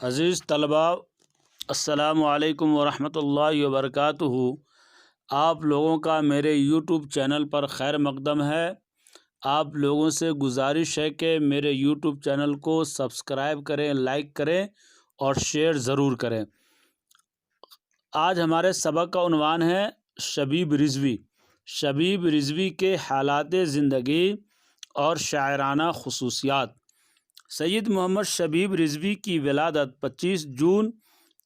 عزیز طلباء، السلام علیکم ورحمۃ اللہ وبرکاتہ۔ آپ لوگوں کا میرے یوٹیوب چینل پر خیر مقدم ہے۔ آپ لوگوں سے گزارش ہے کہ میرے یوٹیوب چینل کو سبسکرائب کریں، لائک کریں اور شیئر ضرور کریں۔ آج ہمارے سبق کا عنوان ہے شبیب رضوی۔ شبیب رضوی کے حالات زندگی اور شاعرانہ خصوصیات۔ سید محمد شبیب رضوی کی ولادت 25 جون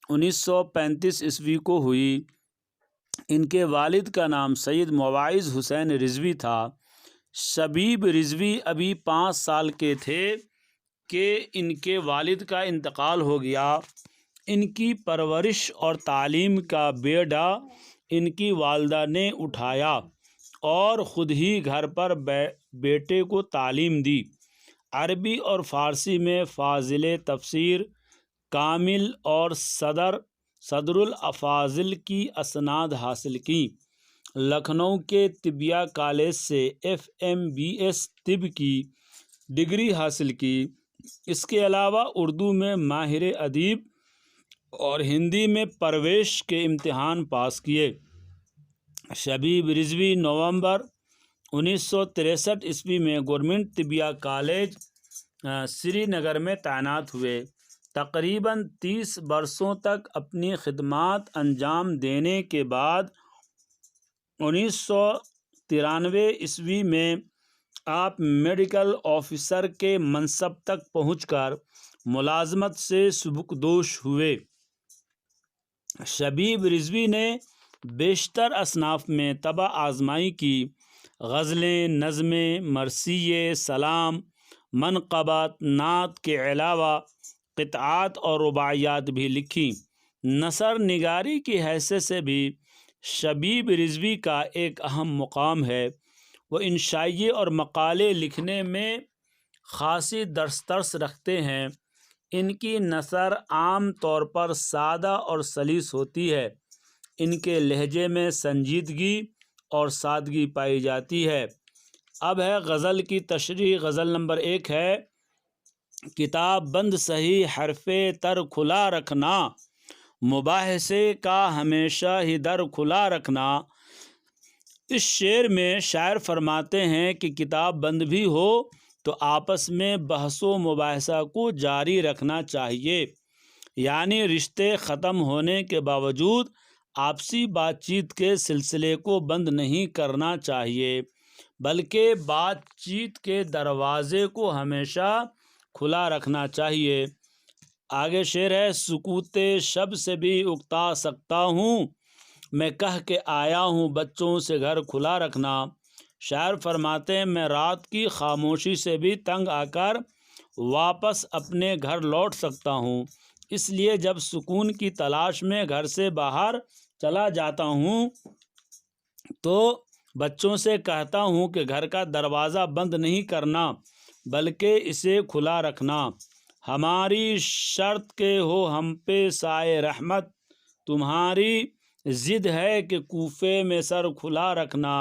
1935 عیسوی کو ہوئی۔ ان کے والد کا نام سید مواعظ حسین رضوی تھا۔ شبیب رضوی ابھی 5 سال کے تھے کہ ان کے والد کا انتقال ہو گیا۔ ان کی پرورش اور تعلیم کا بیڑا ان کی والدہ نے اٹھایا اور خود ہی گھر پر بیٹے کو تعلیم دی۔ عربی اور فارسی میں فاضل تفسیر، کامل اور صدر الافاضل کی اسناد حاصل کی۔ لکھنؤ کے طبیہ کالج سے FMBS طب کی ڈگری حاصل کی۔ اس کے علاوہ اردو میں ماہر ادب اور ہندی میں پرویش کے امتحان پاس کیے۔ شبیب رضوی نومبر 1963 عیسوی میں گورنمنٹ طبیہ کالج سری نگر میں تعینات ہوئے۔ تقریباً 30 برسوں تک اپنی خدمات انجام دینے کے بعد 1993 عیسوی میں آپ میڈیکل آفیسر کے منصب تک پہنچ کر ملازمت سے سبکدوش ہوئے۔ شبیب رضوی نے بیشتر اصناف میں طبع آزمائی کی۔ غزلیں، نظمیں، مرثیے، سلام، منقبت، نعت کے علاوہ قطعات اور رباعیات بھی لکھیں۔ نثر نگاری کی حیثیت سے بھی شبیب رضوی کا ایک اہم مقام ہے۔ وہ انشائیے اور مقالے لکھنے میں خاصی دسترس رکھتے ہیں۔ ان کی نثر عام طور پر سادہ اور سلیس ہوتی ہے۔ ان کے لہجے میں سنجیدگی اور سادگی پائی جاتی ہے۔ اب ہے غزل کی تشریح۔ غزل نمبر 1 ہے: کتاب بند صحیح حرف تر کھلا رکھنا، مباحثے کا ہمیشہ ہی در کھلا رکھنا۔ اس شعر میں شاعر فرماتے ہیں کہ کتاب بند بھی ہو تو آپس میں بحث و مباحثہ کو جاری رکھنا چاہیے، یعنی رشتے ختم ہونے کے باوجود آپسی بات چیت کے سلسلے کو بند نہیں کرنا چاہیے، بلکہ بات چیت کے دروازے کو ہمیشہ کھلا رکھنا چاہیے۔ آگے شعر ہے: سکوت شب سے بھی اکتا سکتا ہوں، میں کہہ کے آیا ہوں بچوں سے گھر کھلا رکھنا۔ شاعر فرماتے ہیں میں رات کی خاموشی سے بھی تنگ آ کر واپس اپنے گھر لوٹ سکتا ہوں، اس لیے جب سکون کی تلاش میں گھر سے باہر چلا جاتا ہوں تو بچوں سے کہتا ہوں کہ گھر کا دروازہ بند نہیں کرنا بلکہ اسے کھلا رکھنا۔ ہماری شرط کہ ہو ہم پہ سائے رحمت، تمہاری ضد ہے کہ کوفے میں سر کھلا رکھنا۔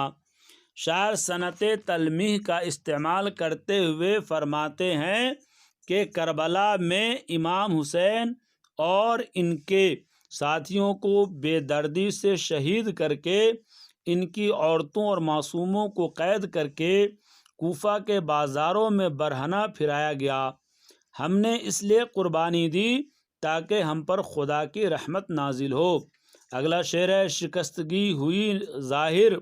شاعر صنعت تلمیح کا استعمال کرتے ہوئے فرماتے ہیں کہ کربلا میں امام حسین اور ان کے ساتھیوں کو بے دردی سے شہید کر کے، ان کی عورتوں اور معصوموں کو قید کر کے کوفہ کے بازاروں میں برہنہ پھرایا گیا۔ ہم نے اس لیے قربانی دی تاکہ ہم پر خدا کی رحمت نازل ہو۔ اگلا شعر ہے: شکستگی ہوئی ظاہر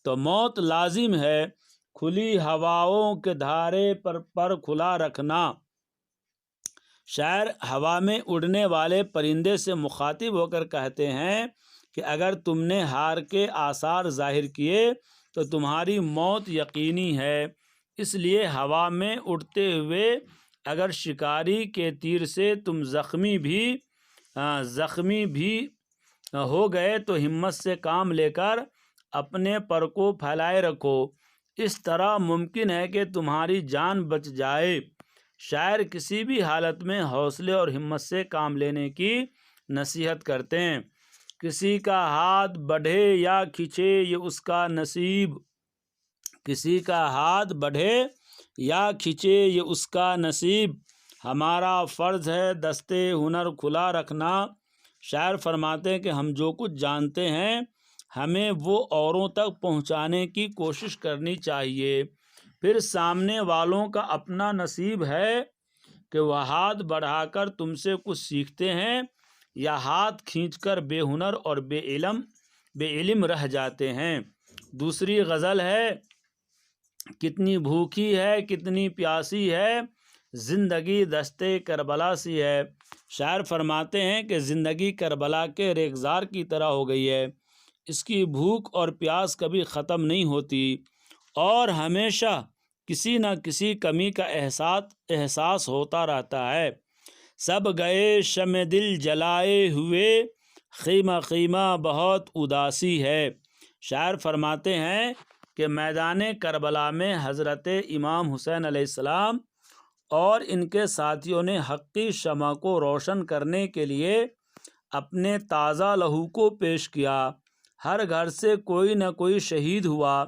تو موت لازم ہے، کھلی ہواؤں کے دھارے پر کھلا رکھنا۔ شاعر ہوا میں اڑنے والے پرندے سے مخاطب ہو کر کہتے ہیں کہ اگر تم نے ہار کے آثار ظاہر کیے تو تمہاری موت یقینی ہے، اس لیے ہوا میں اڑتے ہوئے اگر شکاری کے تیر سے تم زخمی بھی ہو گئے تو ہمت سے کام لے کر اپنے پر کو پھیلائے رکھو، اس طرح ممکن ہے کہ تمہاری جان بچ جائے۔ شاعر کسی بھی حالت میں حوصلے اور ہمت سے کام لینے کی نصیحت کرتے ہیں۔ کسی کا ہاتھ بڑھے یا کھنچے یہ اس کا نصیب، کسی کا ہاتھ بڑھے یا کھنچے یہ اس کا نصیب، ہمارا فرض ہے دستے ہنر کھلا رکھنا۔ شاعر فرماتے ہیں کہ ہم جو کچھ جانتے ہیں ہمیں وہ اوروں تک پہنچانے کی کوشش کرنی چاہیے۔ پھر سامنے والوں کا اپنا نصیب ہے کہ وہ ہاتھ بڑھا کر تم سے کچھ سیکھتے ہیں یا ہاتھ کھینچ کر بے ہنر اور بے علم رہ جاتے ہیں۔ دوسری غزل ہے، کتنی بھوکی ہے کتنی پیاسی ہے زندگی دستے کربلا سی ہے۔ شاعر فرماتے ہیں کہ زندگی کربلا کے ریگزار کی طرح ہو گئی ہے، اس کی بھوک اور پیاس کبھی ختم نہیں ہوتی اور ہمیشہ کسی نہ کسی کمی کا احساس ہوتا رہتا ہے۔ سب گئے شمع دل جلائے ہوئے، خیمہ خیمہ بہت اداسی ہے۔ شاعر فرماتے ہیں کہ میدان کربلا میں حضرت امام حسین علیہ السلام اور ان کے ساتھیوں نے حقی شمع کو روشن کرنے کے لیے اپنے تازہ لہو کو پیش کیا۔ ہر گھر سے کوئی نہ کوئی شہید ہوا،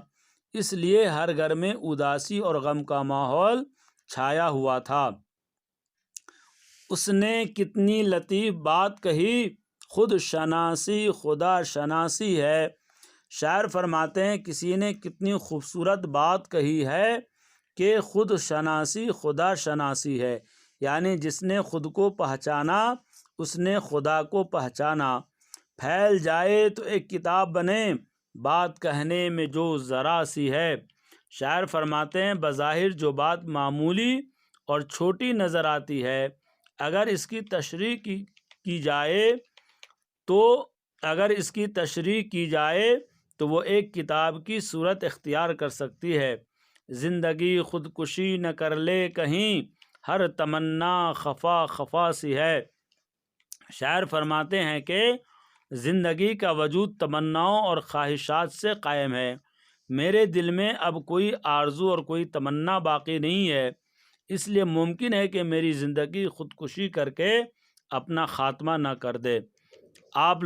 اس لیے ہر گھر میں اداسی اور غم کا ماحول چھایا ہوا تھا۔ اس نے کتنی لطیف بات کہی، خود شناسی خدا شناسی ہے۔ شاعر فرماتے ہیں کسی نے کتنی خوبصورت بات کہی ہے کہ خود شناسی خدا شناسی ہے، یعنی جس نے خود کو پہچانا اس نے خدا کو پہچانا۔ پھیل جائے تو ایک کتاب بنے، بات کہنے میں جو ذرا سی ہے۔ شاعر فرماتے ہیں بظاہر جو بات معمولی اور چھوٹی نظر آتی ہے، اگر اس کی تشریح کی جائے تو وہ ایک کتاب کی صورت اختیار کر سکتی ہے۔ زندگی خودکشی نہ کر لے کہیں، ہر تمنا خفا خفا سی ہے۔ شاعر فرماتے ہیں کہ زندگی کا وجود تمناؤں اور خواہشات سے قائم ہے۔ میرے دل میں اب کوئی آرزو اور کوئی تمنا باقی نہیں ہے، اس لیے ممکن ہے کہ میری زندگی خودکشی کر کے اپنا خاتمہ نہ کر دے۔ آپ